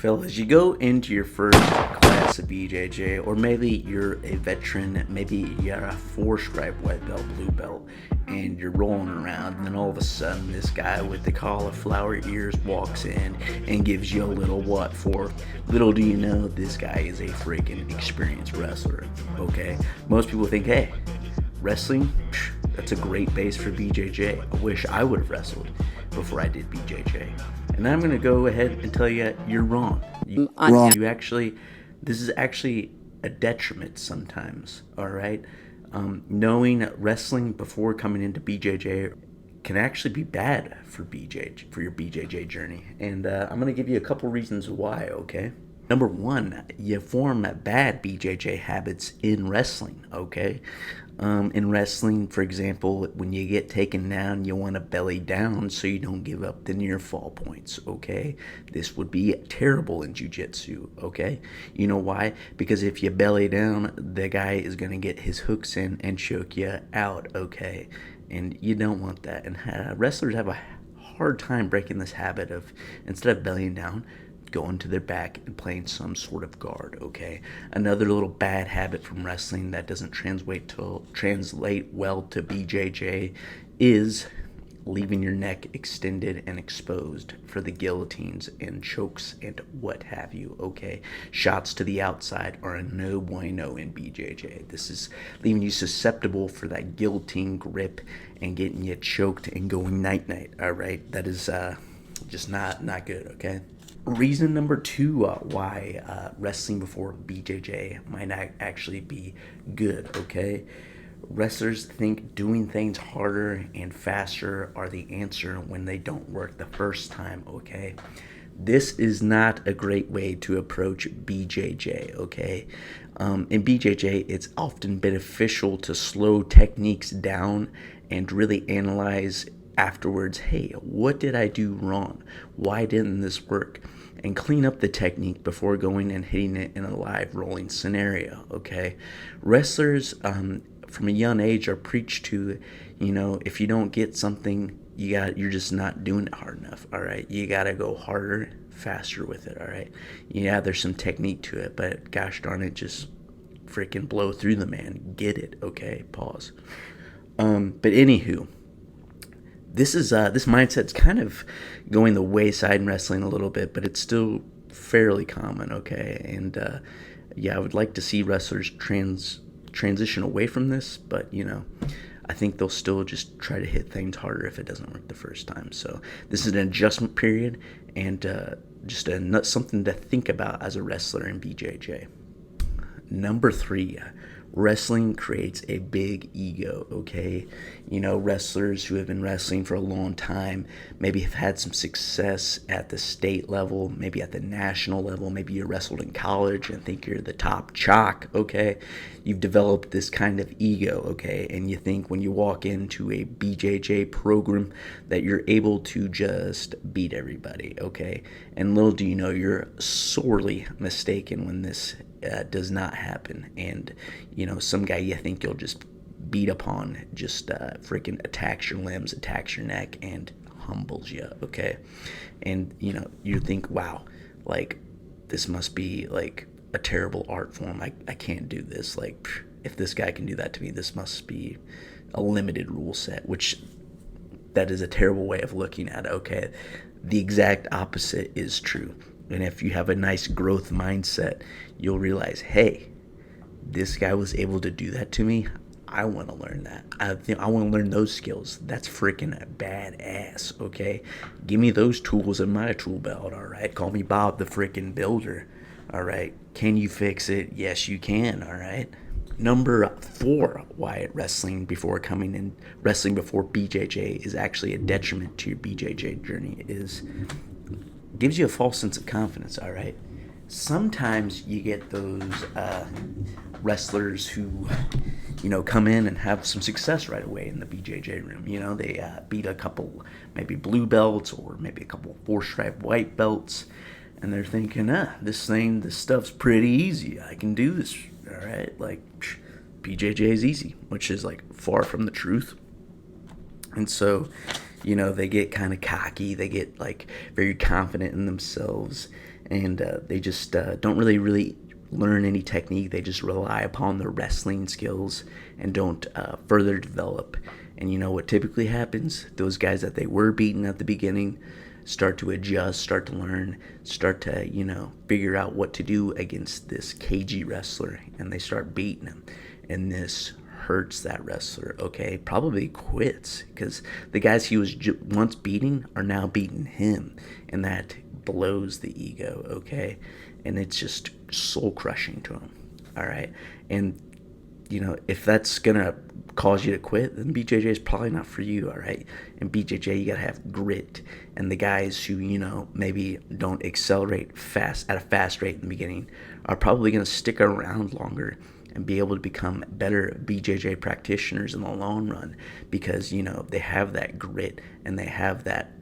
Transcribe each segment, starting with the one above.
Fellas, you go into your first class of BJJ, or maybe you're a veteran, maybe you're a 4-stripe white belt, blue belt, and you're rolling around, and then all of a sudden this guy with the cauliflower ears walks in and gives you a little what for. Little do you know, this guy is a freaking experienced wrestler, okay? Most people think, hey, wrestling, that's a great base for BJJ. I wish I would have wrestled before I did BJJ. And I'm going to go ahead and tell you, you're wrong. This is actually a detriment sometimes, all right? Knowing wrestling before coming into BJJ can actually be bad for your BJJ journey. And I'm going to give you a couple reasons why, okay? Number one, you form bad BJJ habits in wrestling, okay? In wrestling, for example, when you get taken down, you want to belly down so you don't give up the near fall points, okay? This would be terrible in Jiu Jitsu, okay? You know why? Because if you belly down, the guy is going to get his hooks in and choke you out, okay? And you don't want that. And wrestlers have a hard time breaking this habit of, instead of bellying down, going to their back and playing some sort of guard, okay? Another little bad habit from wrestling that doesn't translate well to BJJ is leaving your neck extended and exposed for the guillotines and chokes and what have you, okay? Shots to the outside are a no bueno in BJJ. This is leaving you susceptible for that guillotine grip and getting you choked and going night-night, all right? That is just not good, okay? Reason number two why wrestling before BJJ might not actually be good, okay? Wrestlers think doing things harder and faster are the answer when they don't work the first time, okay? This is not a great way to approach BJJ, okay? In BJJ, it's often beneficial to slow techniques down and really analyze afterwards, hey, what did I do wrong? Why didn't this work? And clean up the technique before going and hitting it in a live rolling scenario, okay? Wrestlers from a young age are preached to, if you don't get something, you're just not doing it hard enough, all right? You gotta go harder, faster with it, all right? Yeah, there's some technique to it, but gosh darn it, just freaking blow through the man. Get it, okay? Pause. But anywho, this mindset's kind of going the wayside in wrestling a little bit, but it's still fairly common, okay? And I would like to see wrestlers transition away from this, but I think they'll still just try to hit things harder if it doesn't work the first time. So this is an adjustment period and just something to think about as a wrestler in BJJ. Number three, wrestling creates a big ego, okay? Wrestlers who have been wrestling for a long time maybe have had some success at the state level, maybe at the national level, maybe you wrestled in college and think you're the top chalk, okay? You've developed this kind of ego, okay? And you think when you walk into a BJJ program that you're able to just beat everybody, okay? And little do you know, you're sorely mistaken when this does not happen. And some guy you think you'll just beat upon just freaking attacks your limbs, attacks your neck, and humbles you, okay? And you think, wow, like this must be like a terrible art form. I can't do this. Like, if this guy can do that to me, this must be a limited rule set, which that is a terrible way of looking at it, okay? The exact opposite is true. And if you have a nice growth mindset, you'll realize, hey, this guy was able to do that to me. I want to learn that. I want to learn those skills. That's freaking badass, okay? Give me those tools in my tool belt, all right? Call me Bob the freaking Builder, all right? Can you fix it? Yes, you can, all right? Number four, why wrestling before BJJ is actually a detriment to your BJJ journey is gives you a false sense of confidence, all right? Sometimes you get those wrestlers who, come in and have some success right away in the BJJ room. They beat a couple maybe blue belts or maybe a couple 4-stripe white belts, and they're thinking, this stuff's pretty easy. I can do this, all right? Like, BJJ is easy, which is like far from the truth. And so, they get kind of cocky, they get like very confident in themselves, and they just don't really learn any technique. They just rely upon their wrestling skills and don't further develop. And you know what typically happens? Those guys that they were beaten at the beginning start to adjust, start to learn, start to, figure out what to do against this cagey wrestler, and they start beating him. And this hurts that wrestler, okay? Probably quits, because the guys he was once beating are now beating him, and that blows the ego, okay? And it's just soul crushing to him, all right? And if that's gonna cause you to quit, then BJJ is probably not for you, all right? In BJJ, you gotta have grit, and the guys who maybe don't accelerate at a fast rate in the beginning are probably gonna stick around longer and be able to become better BJJ practitioners in the long run, because they have that grit and they have that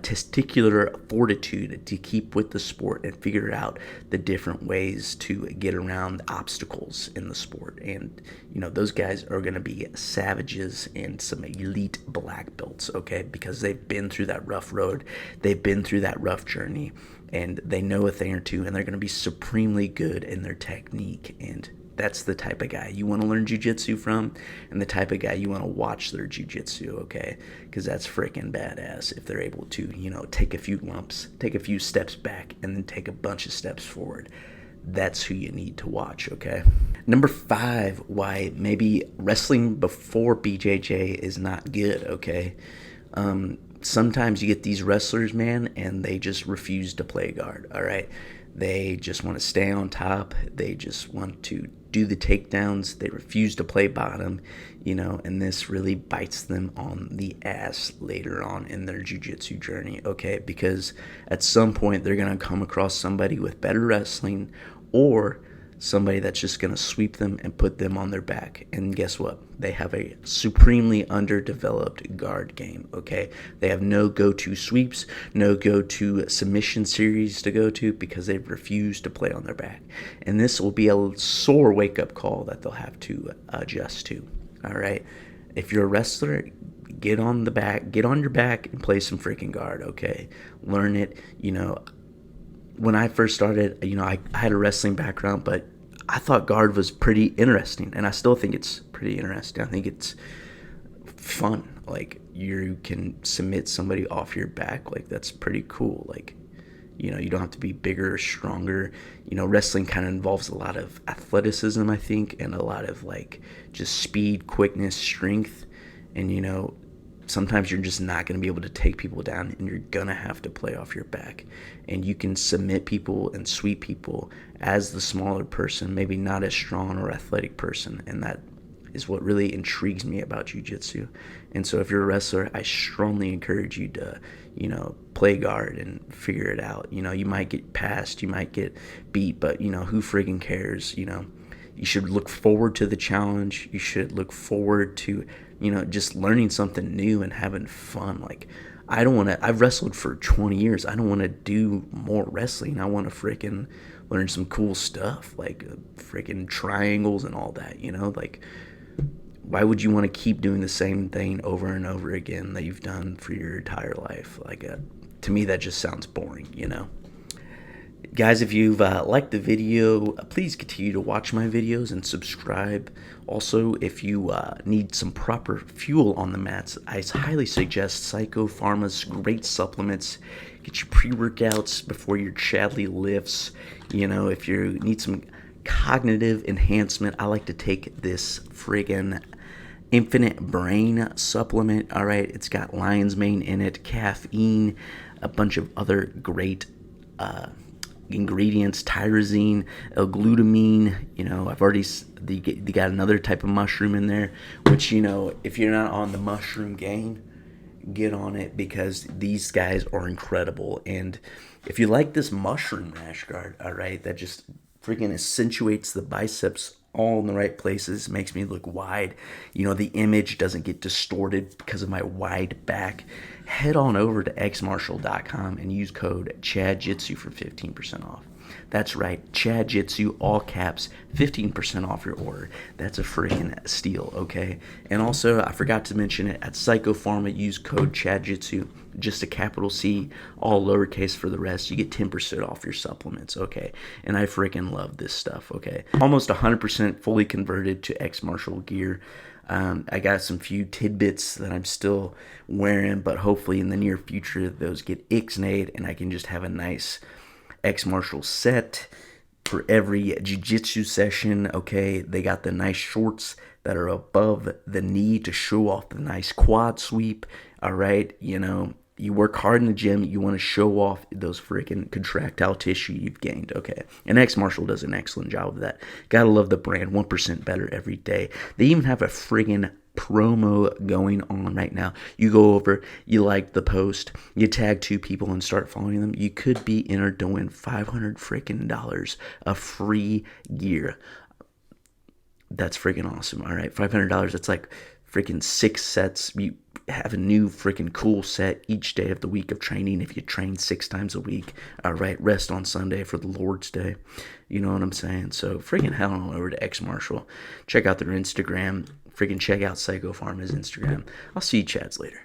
testicular fortitude to keep with the sport and figure out the different ways to get around obstacles in the sport. And those guys are going to be savages and some elite black belts, okay, because they've been through that rough road, they've been through that rough journey, and they know a thing or two, and they're going to be supremely good in their technique. And that's the type of guy you want to learn jiu-jitsu from, and the type of guy you want to watch their jiu-jitsu, okay? Because that's freaking badass if they're able to, take a few lumps, take a few steps back, and then take a bunch of steps forward. That's who you need to watch, okay? Number 5, why maybe wrestling before BJJ is not good, okay? Sometimes you get these wrestlers, man, and they just refuse to play guard, all right? They just want to stay on top. They just want to do the takedowns. They refuse to play bottom, and this really bites them on the ass later on in their jiu-jitsu journey, okay? Because at some point they're going to come across somebody with better wrestling, or somebody that's just going to sweep them and put them on their back. And guess what? They have a supremely underdeveloped guard game, okay? They have no go-to sweeps, no go-to submission series to go to, because they've refused to play on their back. And this will be a sore wake-up call that they'll have to adjust to, all right? If you're a wrestler, get on your back and play some freaking guard, okay? Learn it, When I first started, I had a wrestling background, but I thought guard was pretty interesting, and I still think it's pretty interesting. I think it's fun. Like, you can submit somebody off your back. Like, that's pretty cool. Like, you don't have to be bigger or stronger. Wrestling kind of involves a lot of athleticism, I think, and a lot of, like, just speed, quickness, strength, and, sometimes you're just not going to be able to take people down, and you're going to have to play off your back. And you can submit people and sweep people as the smaller person, maybe not as strong or athletic person. And that is what really intrigues me about jiu-jitsu. And so if you're a wrestler, I strongly encourage you to, play guard and figure it out. You might get passed, you might get beat, but, who friggin' cares? You should look forward to the challenge. You should look forward to, just learning something new and having fun. Like, I've wrestled for 20 years. I don't want to do more wrestling. I want to freaking learn some cool stuff, like freaking triangles and all that, Like, why would you want to keep doing the same thing over and over again that you've done for your entire life? Like, to me, that just sounds boring, Guys, if you've liked the video, please continue to watch my videos and subscribe. Also, if you need some proper fuel on the mats, I highly suggest Psycho Pharma's great supplements. Get your pre-workouts before your Chadley lifts. If you need some cognitive enhancement, I like to take this friggin' Infinite Brain supplement. All right, it's got lion's mane in it, caffeine, a bunch of other great ingredients, tyrosine, L-glutamine. I've already they got another type of mushroom in there, which if you're not on the mushroom game, get on it, because these guys are incredible. And if you like this mushroom rash guard, all right, that just freaking accentuates the biceps all in the right places, makes me look wide. The image doesn't get distorted because of my wide back. Head on over to xmarshall.com and use code CHADJITSU for 15% off. That's right, CHADJITSU, all caps, 15% off your order. That's a freaking steal, okay? And also, I forgot to mention it, at Psycho Pharma, use code CHADJITSU. just a capital C, all lowercase for the rest. You get 10% off your supplements, okay? And I freaking love this stuff, okay? Almost 100% fully converted to X-Martial gear. I got some few tidbits that I'm still wearing, but hopefully in the near future those get ixnayed and I can just have a nice X-Martial set for every jiu-jitsu session, okay? They got the nice shorts that are above the knee to show off the nice quad sweep, all right? You know, you work hard in the gym, you want to show off those freaking contractile tissue you've gained, okay? And X-Martial does an excellent job of that. Gotta love the brand, 1% better every day. They even have a friggin' promo going on right now. You go over, you like the post, you tag 2 people and start following them. You could be entered to win $500 freaking dollars of free gear. That's freaking awesome. All right, $500. That's like freaking 6 sets. You have a new freaking cool set each day of the week of training if you train 6 times a week. All right, rest on Sunday for the Lord's Day. You know what I'm saying? So freaking hell on over to X-Martial. Check out their Instagram. Freaking check out Psycho Pharma's Instagram. I'll see you chads later.